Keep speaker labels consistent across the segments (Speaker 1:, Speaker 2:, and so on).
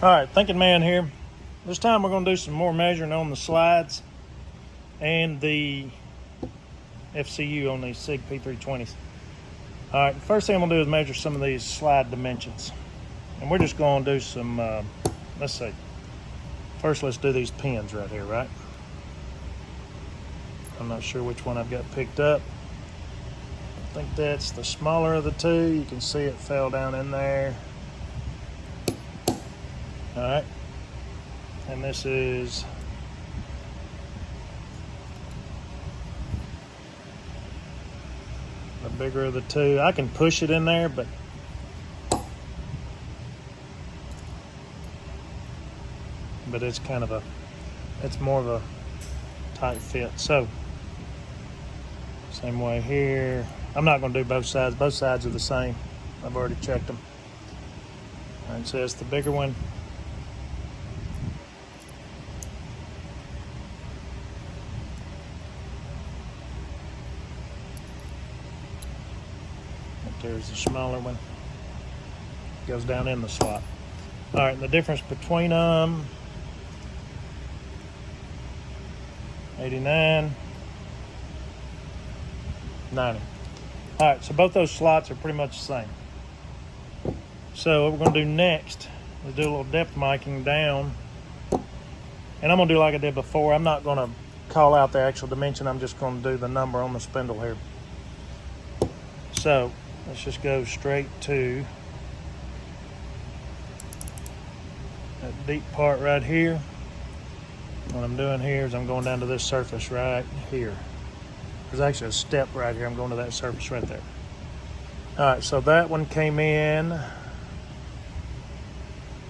Speaker 1: All right, thinking man here. This time we're going to do some more measuring on the slides and the FCU on these SIG P320s. All right, the first thing I'm going to do is measure some of these slide dimensions. And we're just going to do some, let's see. First, let's do these pins right here, right? I'm not sure which one I've got picked up. I think that's the smaller of the two. You can see it fell down in there. All right, and this is the bigger of the two. I can push it in there, but it's kind of it's more of a tight fit. So same way here. I'm not going to do both sides. Both sides are the same. I've already checked them. All right, so it's the bigger one. There's the smaller one. Goes down in the slot. All right, and the difference between them, 89, 90. All right, so both those slots are pretty much the same. So what we're going to do next is do a little depth miking down. And I'm going to do like I did before. I'm not going to call out the actual dimension. I'm just going to do the number on the spindle here. So let's just go straight to that deep part right here. What I'm doing here is I'm going down to this surface right here. There's actually a step right here. I'm going to that surface right there. All right, so that one came in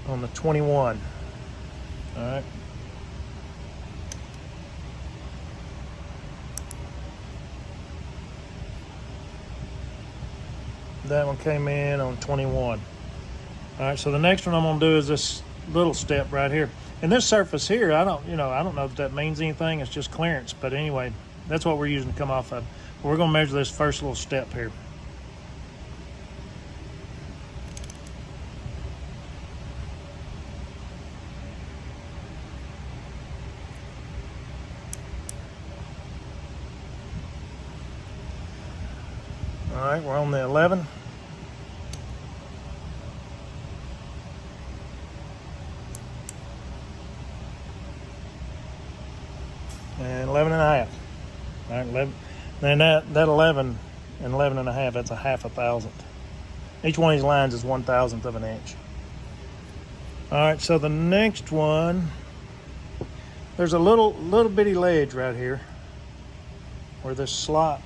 Speaker 1: on the 21. All right. That one came in on 21. All right, so the next one I'm gonna do is this little step right here. And this surface here, I don't know if that means anything. It's just clearance, but anyway, that's what we're using to come off of. We're gonna measure this first little step here. All right, we're on the 11. And 11 and a half. All right, 11. Then that 11 and 11 and a half, that's a half a thousandth. Each one of these lines is 1/1000th of an inch. All right, so the next one, there's a little bitty ledge right here where this slot,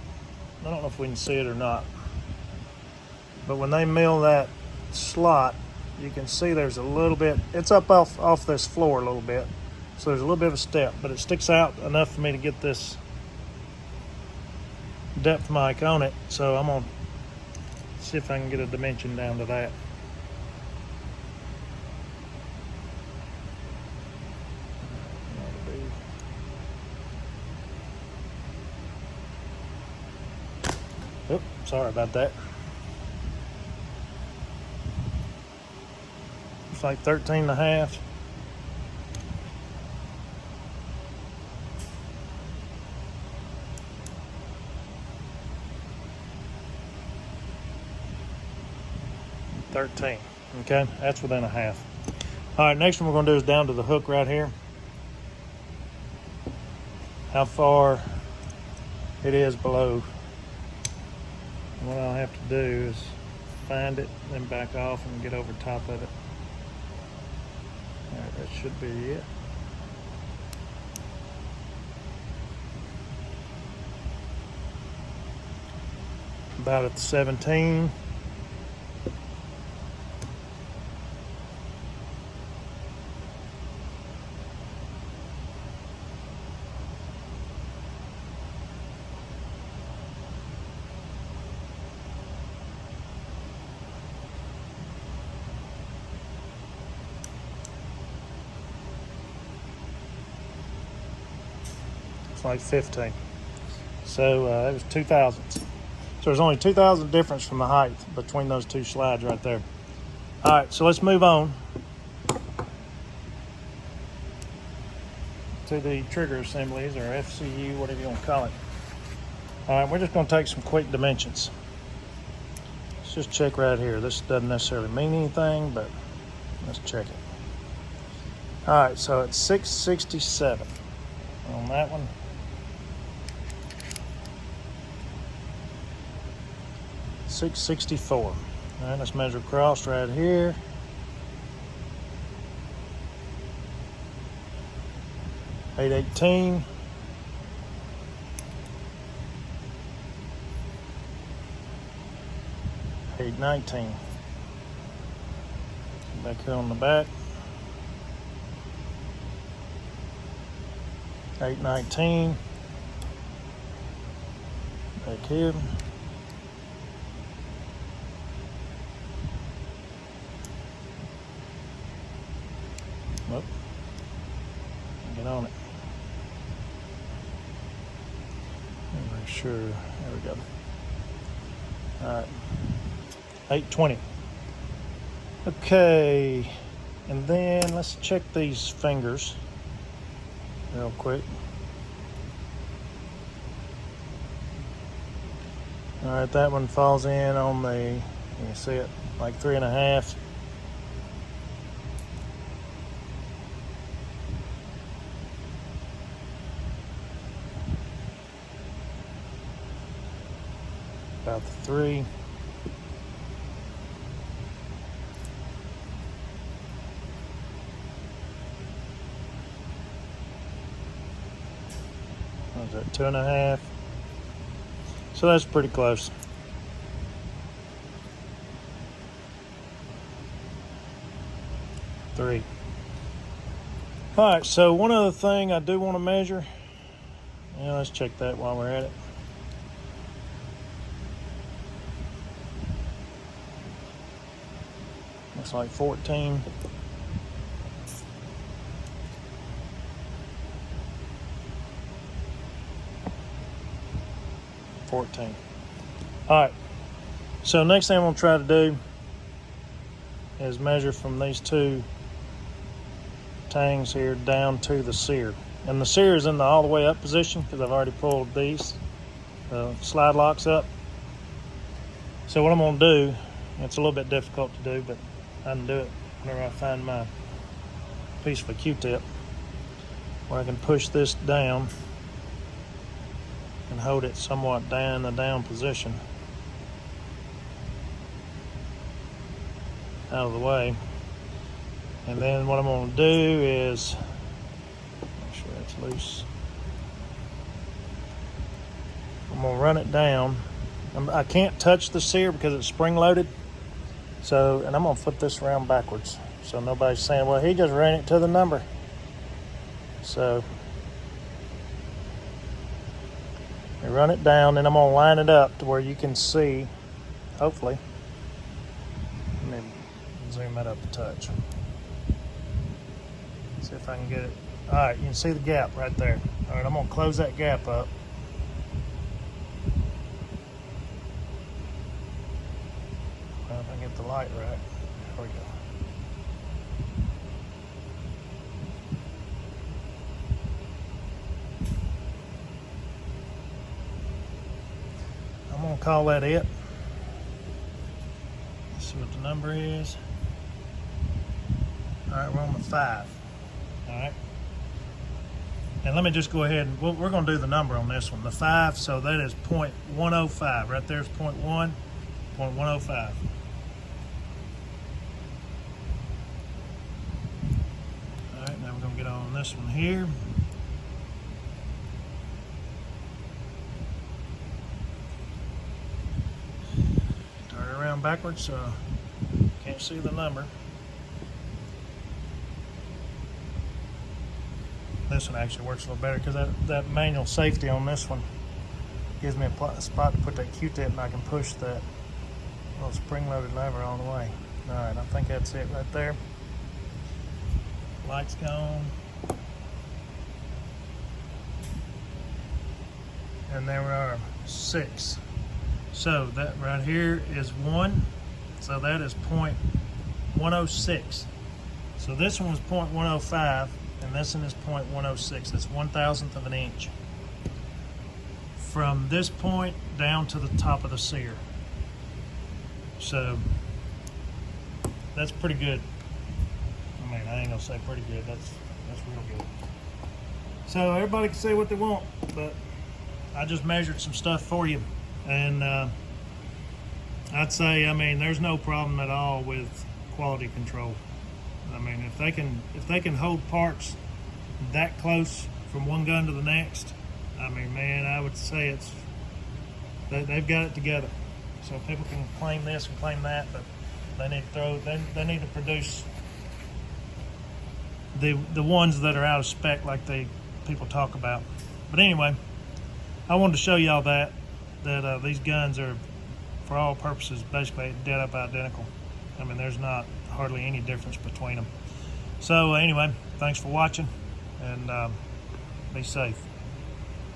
Speaker 1: I don't know if we can see it or not, but when they mill that slot, you can see there's a little bit, it's up off this floor a little bit. So there's a little bit of a step, but it sticks out enough for me to get this depth mic on it. So I'm gonna see if I can get a dimension down to that. Oops, sorry about that. It's like 13 and a half. $13. Okay, that's within a half. All right, next one we're going to do is down to the hook right here. How far it is below. And what I'll have to do is find it, then back off and get over top of it. All right, that should be it. About at the 17. It's like 15. So it was 2/1000. So there's only 2,000 difference from the height between those two slides right there. All right, so let's move on. to the trigger assemblies, or FCU, whatever you want to call it. All right, we're just going to take some quick dimensions. Let's just check right here. This doesn't necessarily mean anything, but let's check it. All right, so it's 667 on that one. $664. All right, let's measure across right here. $818. $819. Back here on the back. $819. Back here. Whoop. Get on it. Make sure. There we go. All right. 820. Okay. And then let's check these fingers real quick. All right, that one falls in on the, you can see it, like 3.5. About the 3. What was that, 2.5? So that's pretty close. Three. All right, so one other thing I do want to measure. Yeah, let's check that while we're at it. Looks like 14. All right, so next thing I'm going to try to do is measure from these two tangs here down to the Sear. And the Sear is in the all the way up position because I've already pulled these slide locks up. So what I'm going to do, it's a little bit difficult to do, but I can do it whenever I find my piece of a Q-tip where I can push this down and hold it somewhat down in the down position out of the way. And then what I'm going to do is make sure it's loose. I'm going to run it down. I can't touch the Sear because it's spring loaded. So, and I'm going to flip this around backwards so nobody's saying, well, he just ran it to the number. So I run it down, and I'm going to line it up to where you can see, hopefully. Let me zoom that up a touch. See if I can get it. All right, you can see the gap right there. All right, I'm going to close that gap up. Well, if I can get the light right. There we go. I'm going to call that it. Let's see what the number is. All right, we're on the 5. All right. And let me just go ahead and we're going to do the number on this one. The 5, so that is 0.105. Right there's 0.1, 0.105. All right, now we're going to get on this one here. Around backwards so can't see the number. This one actually works a little better because that manual safety on this one gives me a spot to put that Q-tip, and I can push that little spring-loaded lever all the way. All right, I think that's it right there. Light's gone. And there we are, 6. So that right here is 1, so that is 0.106. So this one was 0.105, and this one is 0.106. That's 1,000th of an inch from this point down to the top of the sear. So that's pretty good. I mean, I ain't gonna say pretty good. That's real good. So everybody can say what they want, but I just measured some stuff for you, and I'd say, I mean, there's no problem at all with quality control. I mean, if they can hold parts that close from one gun to the next, I mean, man, I would say they've got it together. So people can claim this and claim that, but they need to produce the ones that are out of spec like people talk about. But anyway, I wanted to show y'all that these guns are, for all purposes, basically dead up identical. I mean, there's not hardly any difference between them. So anyway, thanks for watching, and be safe.